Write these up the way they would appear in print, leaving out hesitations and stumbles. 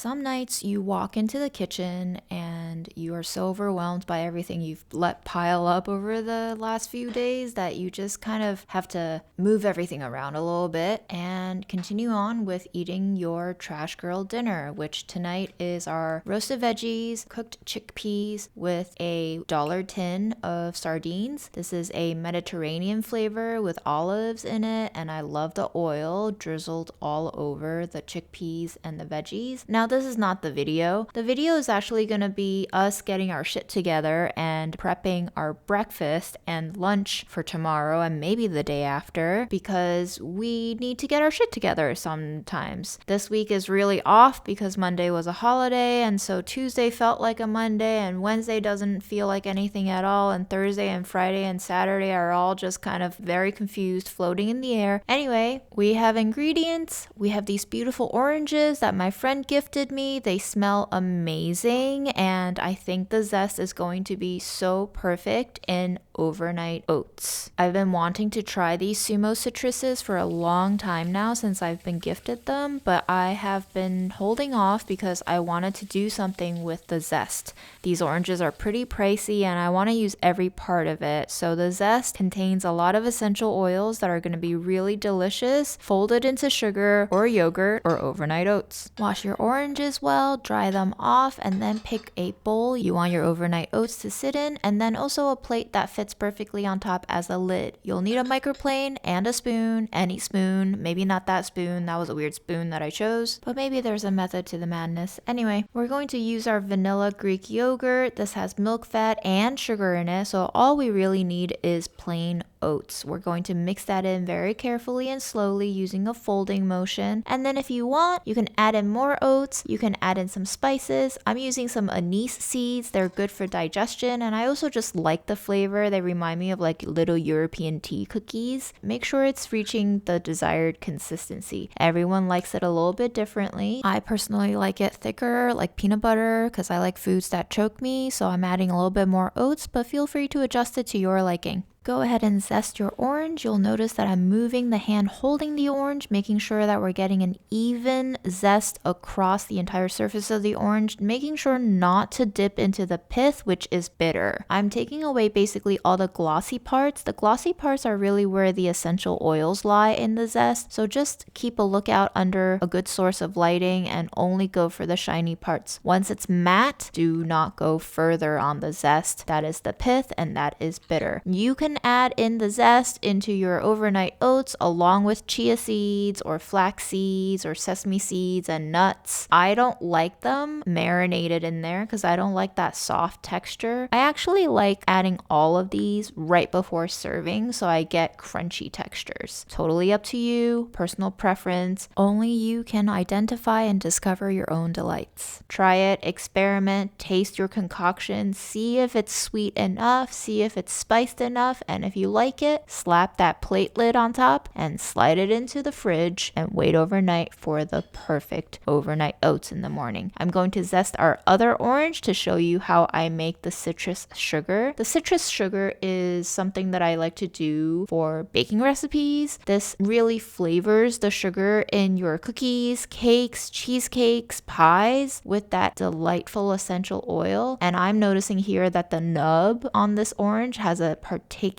Some nights you walk into the kitchen and you are so overwhelmed by everything you've let pile up over the last few days that you just kind of have to move everything around a little bit and continue on with eating your trash girl dinner, which tonight is our roasted veggies, cooked chickpeas with a dollar tin of sardines. This is a Mediterranean flavor with olives in it, and I love the oil drizzled all over the chickpeas and the veggies. Now, this is not the video. The video is actually going to be us getting our shit together and prepping our breakfast and lunch for tomorrow and maybe the day after, because we need to get our shit together sometimes. This week is really off because Monday was a holiday, and so Tuesday felt like a Monday, and Wednesday doesn't feel like anything at all, and Thursday and Friday and Saturday are all just kind of very confused, floating in the air. Anyway, we have ingredients. We have these beautiful oranges that my friend gifted me. They smell amazing, and I think the zest is going to be so perfect in overnight oats. I've been wanting to try these sumo citruses for a long time now since I've been gifted them, but I have been holding off because I wanted to do something with the zest. These oranges are pretty pricey and I want to use every part of it. So the zest contains a lot of essential oils that are going to be really delicious, folded into sugar or yogurt or overnight oats. Wash your oranges well, dry them off, and then pick a bowl you want your overnight oats to sit in, and then also a plate that fits perfectly on top as a lid. You'll need a microplane and a spoon, any spoon, maybe not that spoon, that was a weird spoon that I chose, but maybe there's a method to the madness. Anyway, we're going to use our vanilla Greek yogurt. This has milk, fat, and sugar in it, so all we really need is plain oats. We're going to mix that in very carefully and slowly using a folding motion, and then if you want, you can add in more oats, you can add in some spices. I'm using some anise seeds. They're good for digestion, and I also just like the flavor. They remind me of like little European tea cookies. Make sure it's reaching the desired consistency. Everyone likes it a little bit differently. I personally like it thicker, like peanut butter, because I like foods that choke me, so I'm adding a little bit more oats, but feel free to adjust it to your liking. Go ahead and zest your orange. You'll notice that I'm moving the hand holding the orange, making sure that we're getting an even zest across the entire surface of the orange, making sure not to dip into the pith, which is bitter. I'm taking away basically all the glossy parts. The glossy parts are really where the essential oils lie in the zest, so just keep a lookout under a good source of lighting and only go for the shiny parts. Once it's matte, do not go further on the zest. That is the pith and that is bitter. You can add in the zest into your overnight oats along with chia seeds or flax seeds or sesame seeds and nuts. I don't like them marinated in there because I don't like that soft texture. I actually like adding all of these right before serving so I get crunchy textures. Totally up to you, personal preference. Only you can identify and discover your own delights. Try it, experiment, taste your concoction, see if it's sweet enough, see if it's spiced enough, and if you like it, slap that plate lid on top and slide it into the fridge and wait overnight for the perfect overnight oats in the morning. I'm going to zest our other orange to show you how I make the citrus sugar. The citrus sugar is something that I like to do for baking recipes. This really flavors the sugar in your cookies, cakes, cheesecakes, pies with that delightful essential oil. And I'm noticing here that the nub on this orange has a particular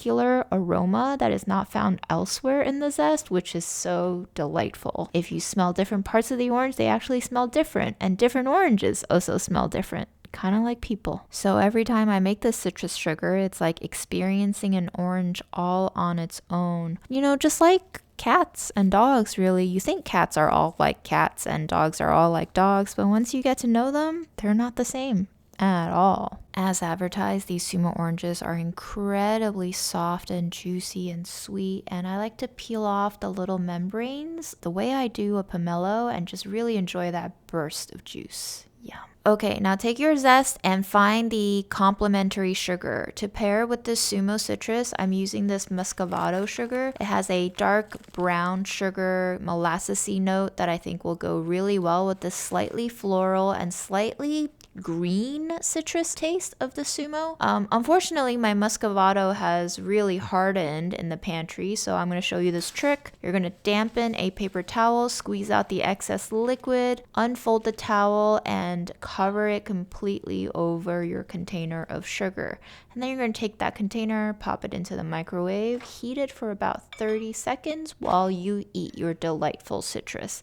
aroma that is not found elsewhere in the zest, which is so delightful. If you smell different parts of the orange, they actually smell different, and different oranges also smell different. Kind of like people. So every time I make this citrus sugar, it's like experiencing an orange all on its own. You know, just like cats and dogs, really. You think cats are all like cats and dogs are all like dogs, but once you get to know them, they're not the same at all. As advertised, these sumo oranges are incredibly soft and juicy and sweet, and I like to peel off the little membranes the way I do a pomelo and just really enjoy that burst of juice. Yeah. Okay, now take your zest and find the complementary sugar. To pair with this Sumo Citrus, I'm using this Muscovado sugar. It has a dark brown sugar molassesy note that I think will go really well with this slightly floral and slightly green citrus taste of the Sumo. Unfortunately, my Muscovado has really hardened in the pantry, so I'm going to show you this trick. You're going to dampen a paper towel, squeeze out the excess liquid, unfold the towel, and cover it completely over your container of sugar. And then you're going to take that container, pop it into the microwave, heat it for about 30 seconds while you eat your delightful citrus.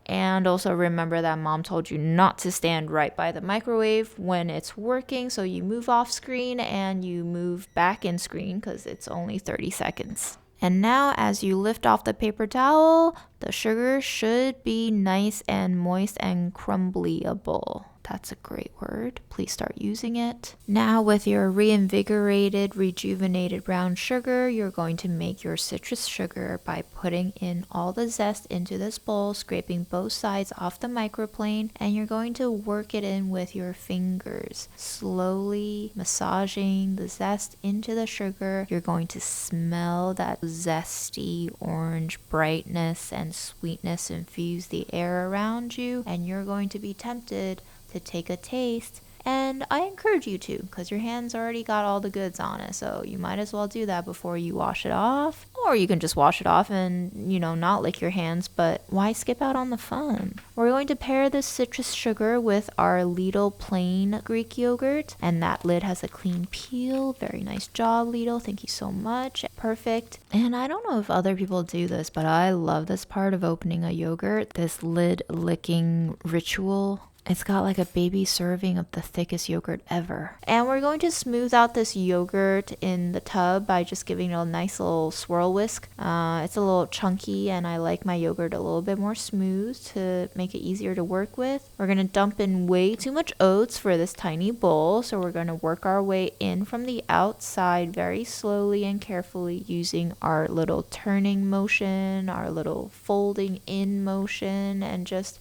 And also remember that mom told you not to stand right by the microwave when it's working, so you move off screen and you move back in screen because it's only 30 seconds. And now as you lift off the paper towel, the sugar should be nice and moist and crumblyable. That's a great word. Please start using it. Now with your reinvigorated, rejuvenated brown sugar, you're going to make your citrus sugar by putting in all the zest into this bowl, scraping both sides off the microplane, and you're going to work it in with your fingers, slowly massaging the zest into the sugar. You're going to smell that zesty orange brightness and sweetness infuse the air around you, and you're going to be tempted to take a taste. And I encourage you to, because your hands already got all the goods on it, so you might as well do that before you wash it off. Or you can just wash it off and, not lick your hands, but why skip out on the fun? We're going to pair this citrus sugar with our Lidl plain Greek yogurt, and that lid has a clean peel. Very nice job, Lidl. Thank you so much. Perfect. And I don't know if other people do this, but I love this part of opening a yogurt, this lid licking ritual. It's got like a baby serving of the thickest yogurt ever. And we're going to smooth out this yogurt in the tub by just giving it a nice little swirl whisk. It's a little chunky and I like my yogurt a little bit more smooth to make it easier to work with. We're going to dump in way too much oats for this tiny bowl. So we're going to work our way in from the outside very slowly and carefully using our little turning motion, our little folding in motion, and just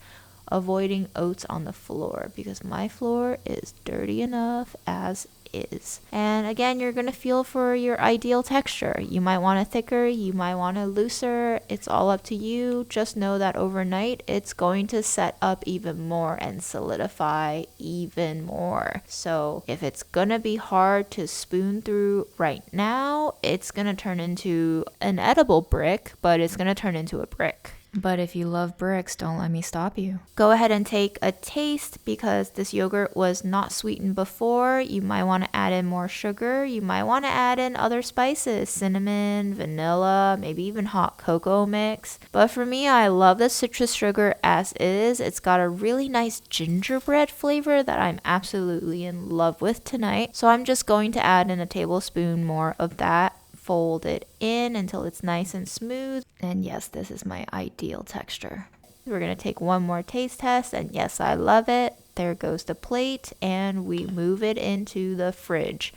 avoiding oats on the floor because my floor is dirty enough as is. And again, you're going to feel for your ideal texture. You might want it thicker, you might want it looser. It's all up to you. Just know that overnight it's going to set up even more and solidify even more. So if it's going to be hard to spoon through right now, it's going to turn into an edible brick, but it's going to turn into a brick. But if you love bricks, don't let me stop you. Go ahead and take a taste because this yogurt was not sweetened before. You might want to add in more sugar. You might want to add in other spices, cinnamon, vanilla, maybe even hot cocoa mix. But for me, I love the citrus sugar as is. It's got a really nice gingerbread flavor that I'm absolutely in love with tonight. So I'm just going to add in a tablespoon more of that. Fold it in until it's nice and smooth. And yes, this is my ideal texture. We're going to take one more taste test, and yes, I love it. There goes the plate, and we move it into the fridge.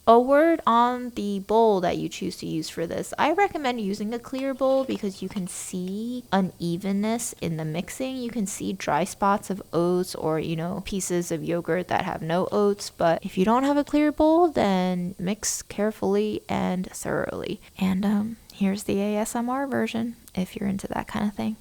A word on the bowl that you choose to use for this. I recommend using a clear bowl because you can see unevenness in the mixing. You can see dry spots of oats or, pieces of yogurt that have no oats. But if you don't have a clear bowl, then mix carefully and thoroughly. And here's the ASMR version if you're into that kind of thing.